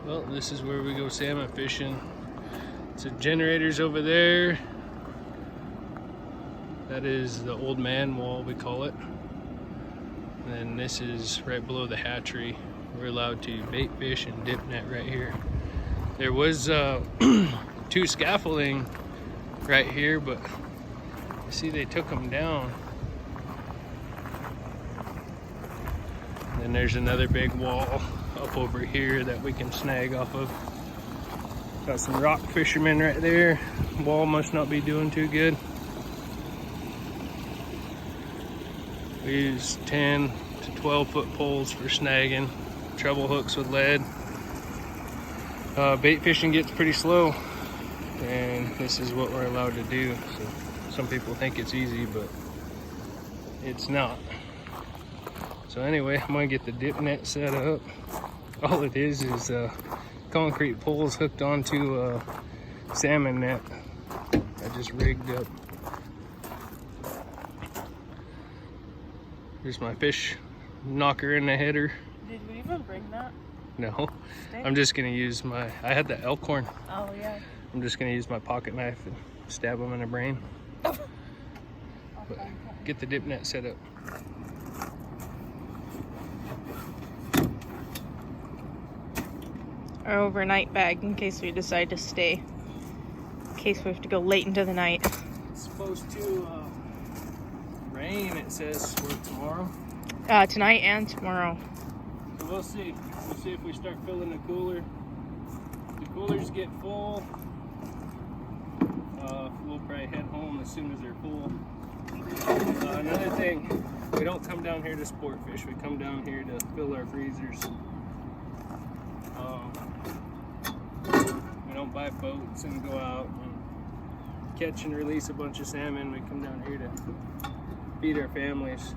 Well, this is where we go salmon fishing. So generators over there. That is the old man wall, we call it. And then this is right below the hatchery. We're allowed to bait fish and dip net right here. There was 2 scaffolding right here, but you see they took them down. And then there's another big wall up over here that we can snag off of. Got some rock fishermen right there. Wall must not be doing too good. We use 10 to 12 foot poles for snagging, treble hooks with lead. Bait fishing gets pretty slow, and this is what we're allowed to do. So some people think it's easy, but it's not. So anyway, I'm gonna get the dip net set up. All it is concrete poles hooked onto a salmon net. I just rigged up. Here's my fish knocker in the header. Did we even bring that? No, Stick? I'm just gonna use I had the elk horn. Oh yeah. I'm just gonna use my pocket knife and stab them in the brain. But get the dip net set up. Our overnight bag in case we decide to stay. In case we have to go late into the night. It's supposed to rain, it says, for tomorrow. Tonight and tomorrow. So we'll see. We'll see if we start filling the cooler. If the coolers get full, we'll probably head home as soon as they're full. Another thing, we don't come down here to sport fish. We come down here to fill our freezers. We don't buy boats and go out and catch and release a bunch of salmon. We come down here to feed our families.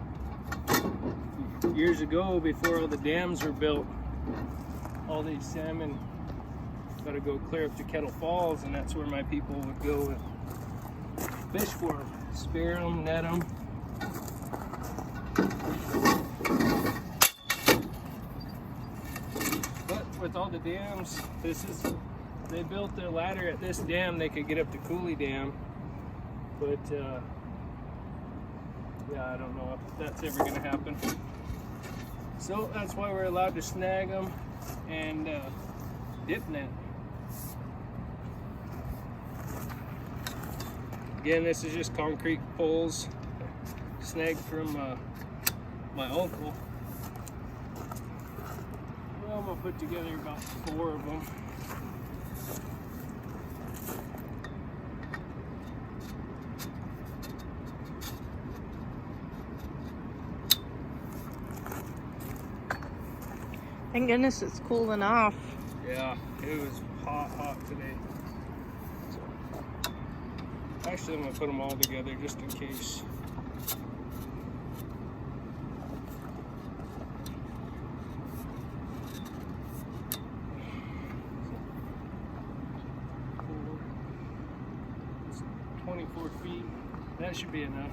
Years ago, before all the dams were built, all these salmon got to go clear up to Kettle Falls, and that's where my people would go and fish for them, spear them, net them. But with all the dams, they built their ladder at this dam. They could get up to Cooley Dam, but yeah, I don't know if that's ever going to happen. So that's why we're allowed to snag them and dip net. Again, this is just concrete poles snagged from my uncle. Well, I'm gonna put together about 4 of them. Thank goodness it's cooling off. Yeah, it was hot today. So, actually, I'm gonna put them all together just in case. It's 24 feet. That should be enough.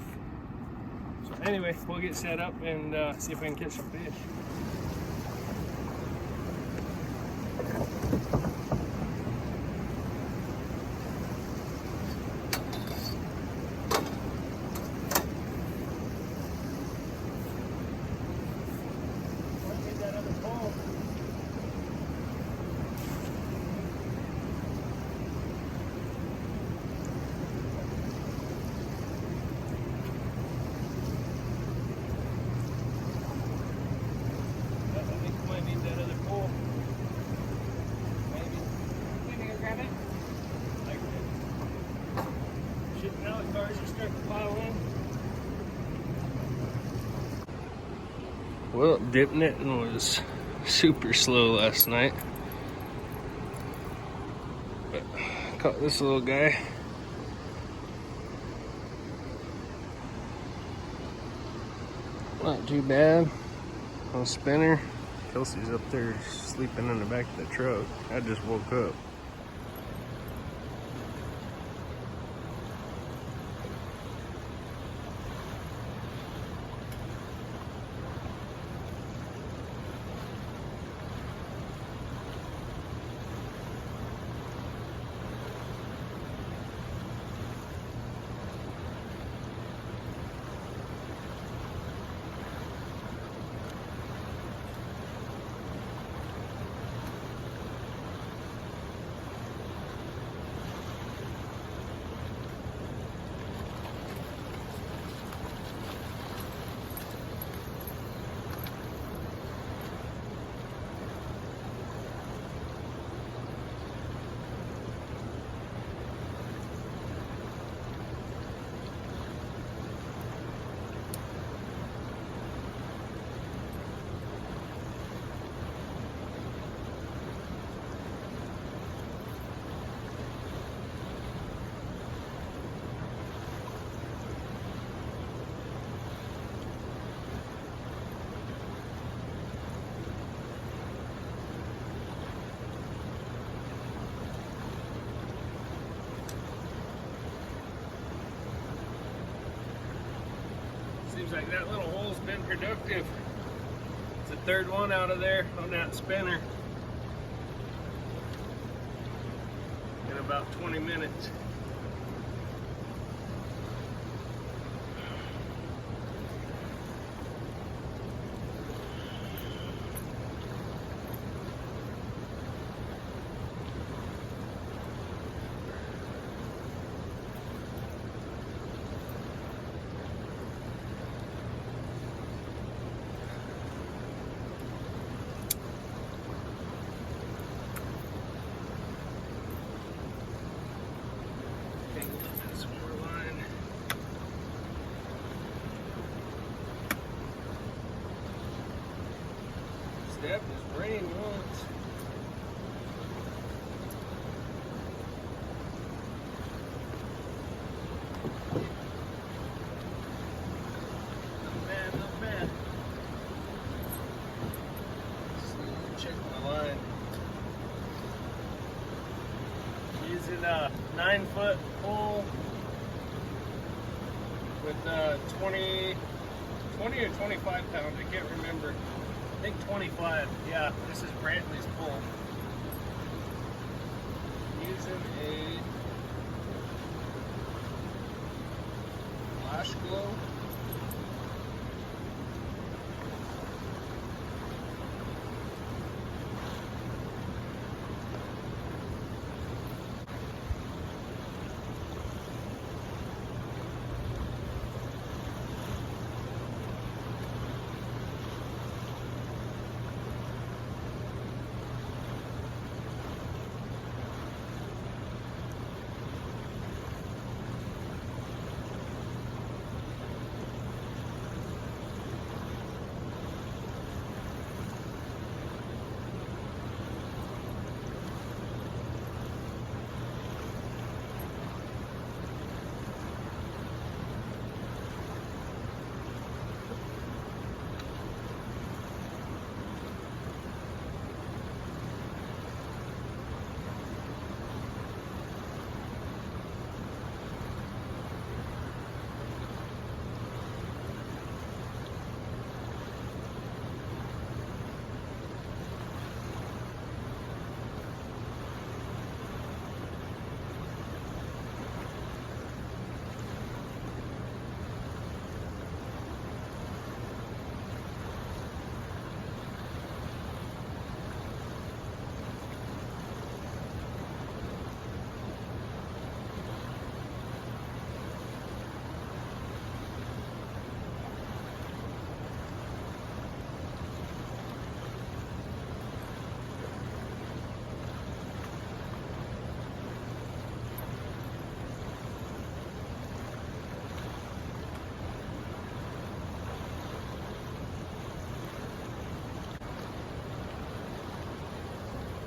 So anyway, we'll get set up and see if we can catch some fish. Well, dipnetting was super slow last night, but caught this little guy. Not too bad on a spinner. Kelsey's up there sleeping in the back of the truck. I just woke up. like that little hole's been productive. It's the third one out of there on that spinner in about 20 minutes. Stabbed his brain once. Not bad, not bad. Let's check my line. Using a 9-foot pole with 20 or 25 pounds, I can't remember. I think 25. Yeah, this is Brantley's pole. Using a flash glow.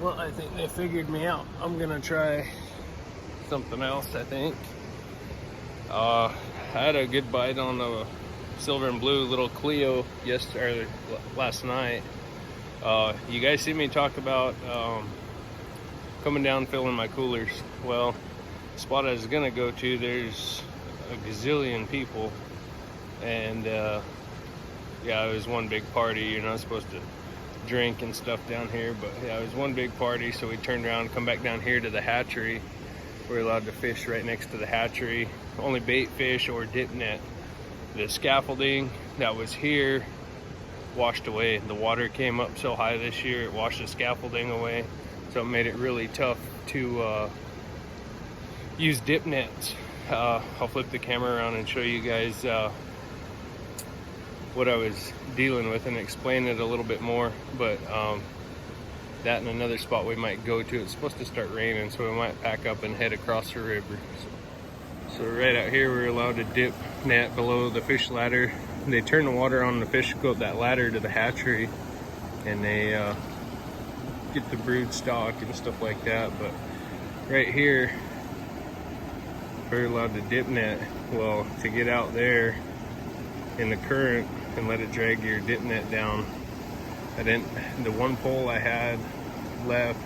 Well, I think they figured me out. I'm gonna try something else, I think. I had a good bite on the silver and blue little Clio last night. You guys see me talk about coming down filling my coolers. Well, the spot I was gonna go to, there's a gazillion people, and yeah, it was one big party. You're not supposed to drink and stuff down here, but yeah, it was one big party. So we turned around and come back down here to the hatchery. We're allowed to fish right next to the hatchery, only bait fish or dip net. The scaffolding that was here washed away. The water came up so high this year, it washed the scaffolding away, so it made it really tough to use dip nets. I'll flip the camera around and show you guys what I was dealing with and explain it a little bit more. But that and another spot we might go to, it's supposed to start raining, so we might pack up and head across the river. So right out here, we're allowed to dip net below the fish ladder. They turn the water on, the fish go up that ladder to the hatchery, and they get the brood stock and stuff like that. But right here, we're allowed to dip net. Well, to get out there in the current and let it drag your dip net down, the one pole I had left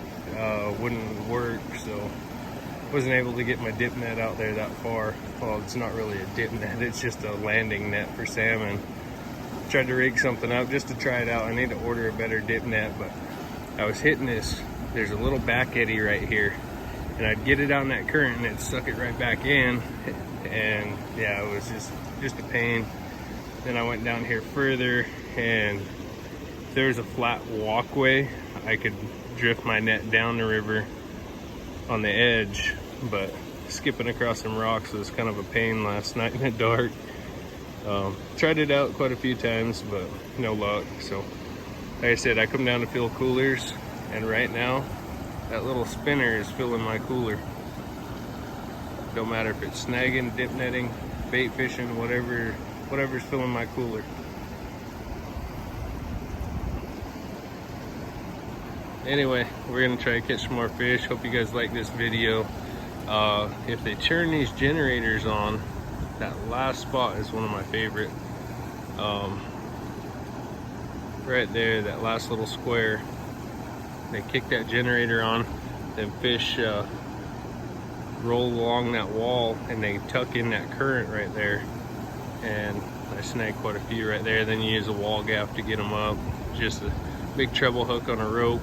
wouldn't work, so wasn't able to get my dip net out there that far. Well, it's not really a dip net, it's just a landing net for salmon. tried to rig something up just to try it out. I need to order a better dip net, but I was hitting this. There's a little back eddy right here, and I'd get it out in that current and it'd suck it right back in. And yeah, it was just a pain. Then I went down here further, and if there was a flat walkway, I could drift my net down the river on the edge, but skipping across some rocks was kind of a pain last night in the dark. Tried it out quite a few times, but no luck. So like I said, I come down to fill coolers, and right now that little spinner is filling my cooler. Don't matter if it's snagging, dip netting, bait fishing, whatever's filling my cooler. Anyway, we're gonna try to catch some more fish. Hope you guys like this video. If they turn these generators on, that last spot is one of my favorite. Right there, that last little square. They kick that generator on, then fish roll along that wall, and they tuck in that current right there. And I snagged quite a few right there. Then you use a wall gaff to get them up. Just a big treble hook on a rope.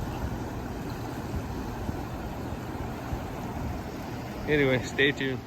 Anyway, stay tuned.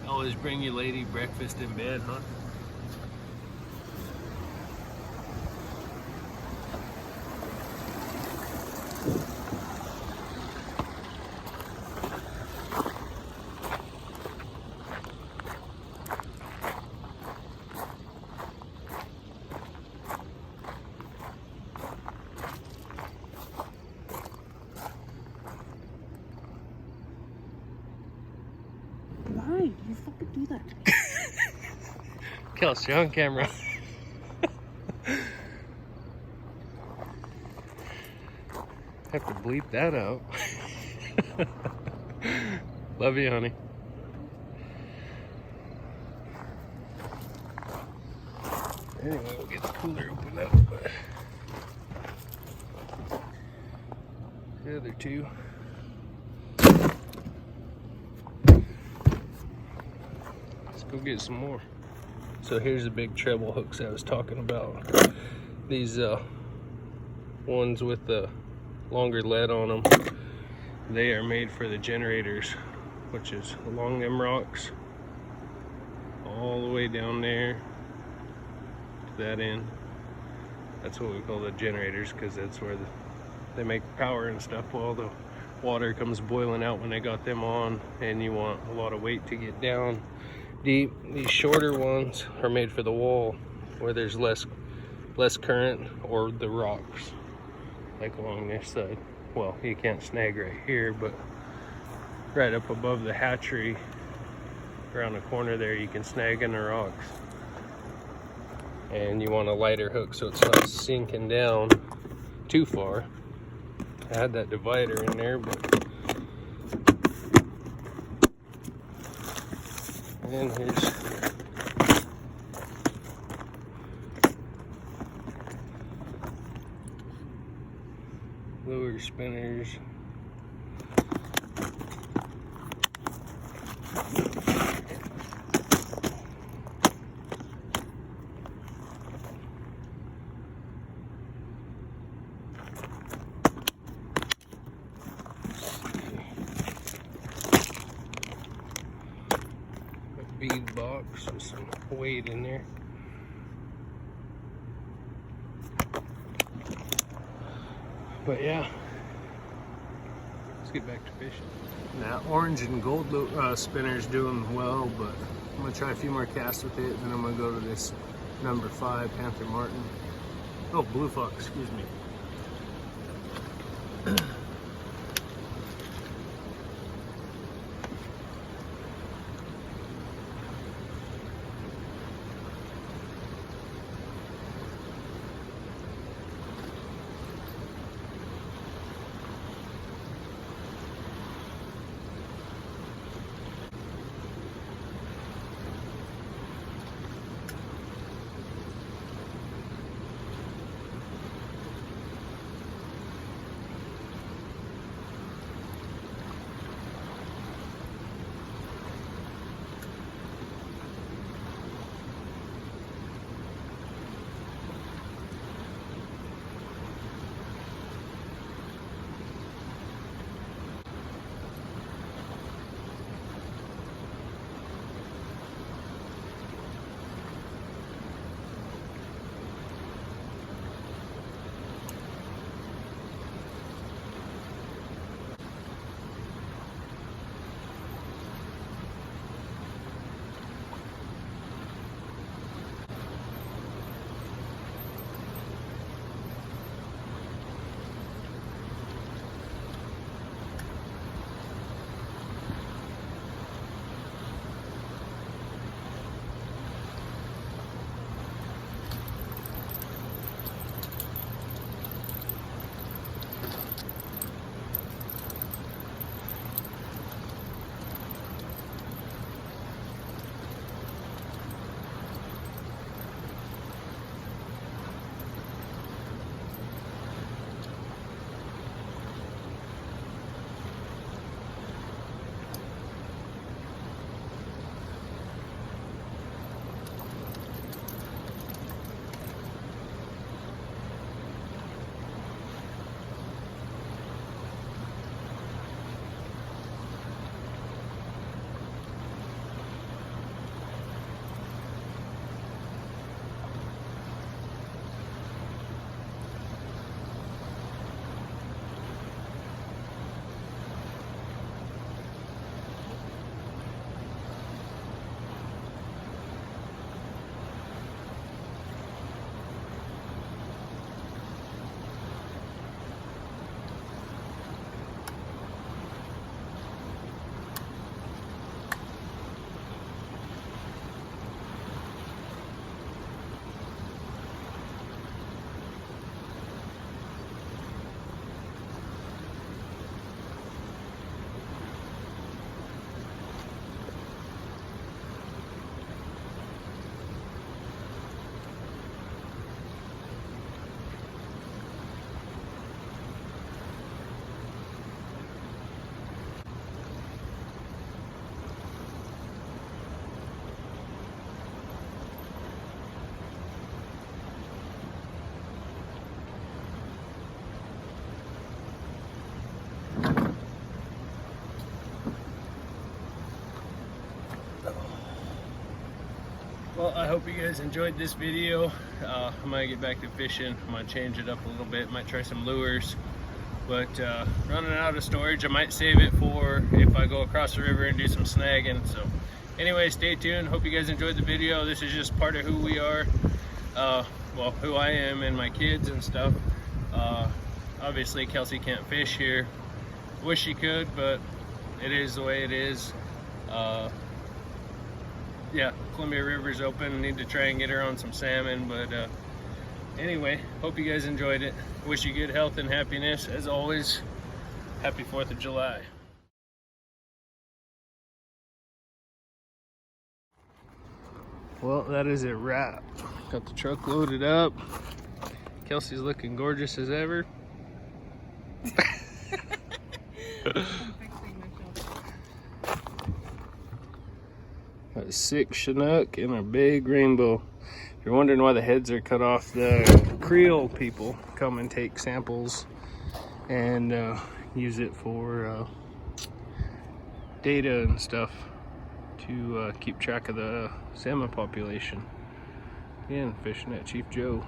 Always bring your lady breakfast in bed, huh? Why? You fucking do that to me. Kelsey, on camera. Have to bleep that out. Love you, honey. Anyway, we'll get the cooler opened up. The other two. Let's go get some more. So here's the big treble hooks I was talking about. These ones with the longer lead on them, they are made for the generators, which is along them rocks all the way down there to that end. That's what we call the generators, because that's where they make power and stuff while the water comes boiling out when they got them on, and you want a lot of weight to get down deep. These shorter ones are made for the wall, where there's less current, or the rocks, like along this side. Well, you can't snag right here, but right up above the hatchery, around the corner there, you can snag in the rocks. And you want a lighter hook so it's not sinking down too far. I had that divider in there, but and here's lure spinners. Bead box with some weight in there. But yeah, let's get back to fishing. Now, orange and gold spinner's doing well, but I'm gonna try a few more casts with it, then I'm gonna go to this number 5 Panther Martin. Oh, blue fox, excuse me. Well, I hope you guys enjoyed this video. I might get back to fishing. I might change it up a little bit. Might try some lures. But running out of storage, I might save it for if I go across the river and do some snagging. So anyway, stay tuned. Hope you guys enjoyed the video. This is just part of who we are. Well, who I am and my kids and stuff. Obviously, Kelsey can't fish here. Wish she could, but it is the way it is. Yeah, Columbia River's open. Need to try and get her on some salmon, but anyway, hope you guys enjoyed it. Wish you good health and happiness. As always, happy 4th of July. Well, that is a wrap. Got the truck loaded up. Kelsey's looking gorgeous as ever. Got a 6 Chinook and a big rainbow. If you're wondering why the heads are cut off, the Creole people come and take samples and use it for data and stuff to keep track of the salmon population. Again, fishing at Chief Joe.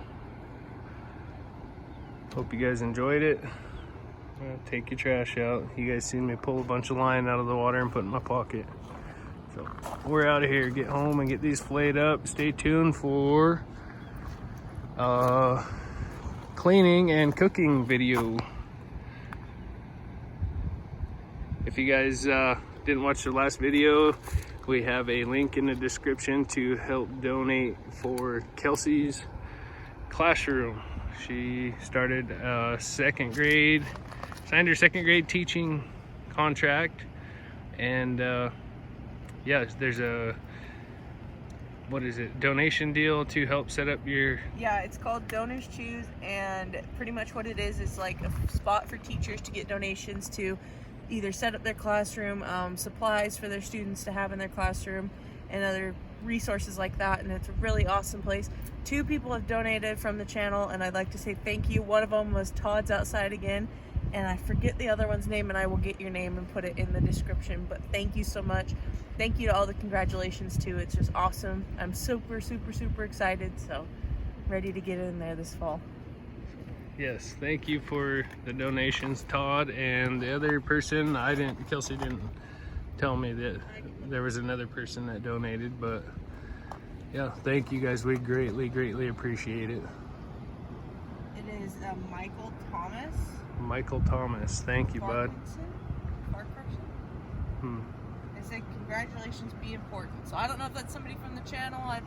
Hope you guys enjoyed it. Take your trash out. You guys seen me pull a bunch of line out of the water and put it in my pocket. So we're out of here. Get home and get these flayed up. Stay tuned for cleaning and cooking video. If you guys didn't watch the last video, we have a link in the description to help donate for Kelsey's classroom. She started second grade, signed her second grade teaching contract, and yeah, there's a, what is it, donation deal to help set up your... Yeah, it's called Donors Choose, and pretty much what it is like a spot for teachers to get donations to either set up their classroom, supplies for their students to have in their classroom, and other resources like that. And it's a really awesome place. 2 people have donated from the channel, and I'd like to say thank you. One of them was Todd's Outside Again, and I forget the other one's name, and I will get your name and put it in the description. But thank you so much. Thank you to all the congratulations too. It's just awesome. I'm super excited, so ready to get in there this fall. Yes, thank you for the donations, Todd, and the other person. Kelsey didn't tell me that there was another person that donated, but yeah, thank you guys. We greatly appreciate it. It is Michael Thomas. Michael Thomas, thank you, bud. They said congratulations be important. So I don't know if that's somebody from the channel. I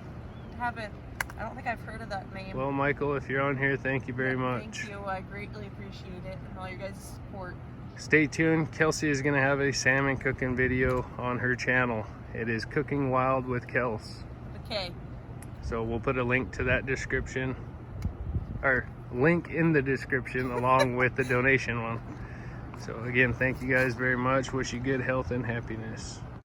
don't think I've heard of that name. Well, Michael, if you're on here, thank you very much. Thank you. I greatly appreciate it and all your guys' support. Stay tuned. Kelsey is going to have a salmon cooking video on her channel. It is Cooking Wild with Kels. Okay. So we'll put a link to that description, or link in the description along with the donation one. So again, thank you guys very much. Wish you good health and happiness.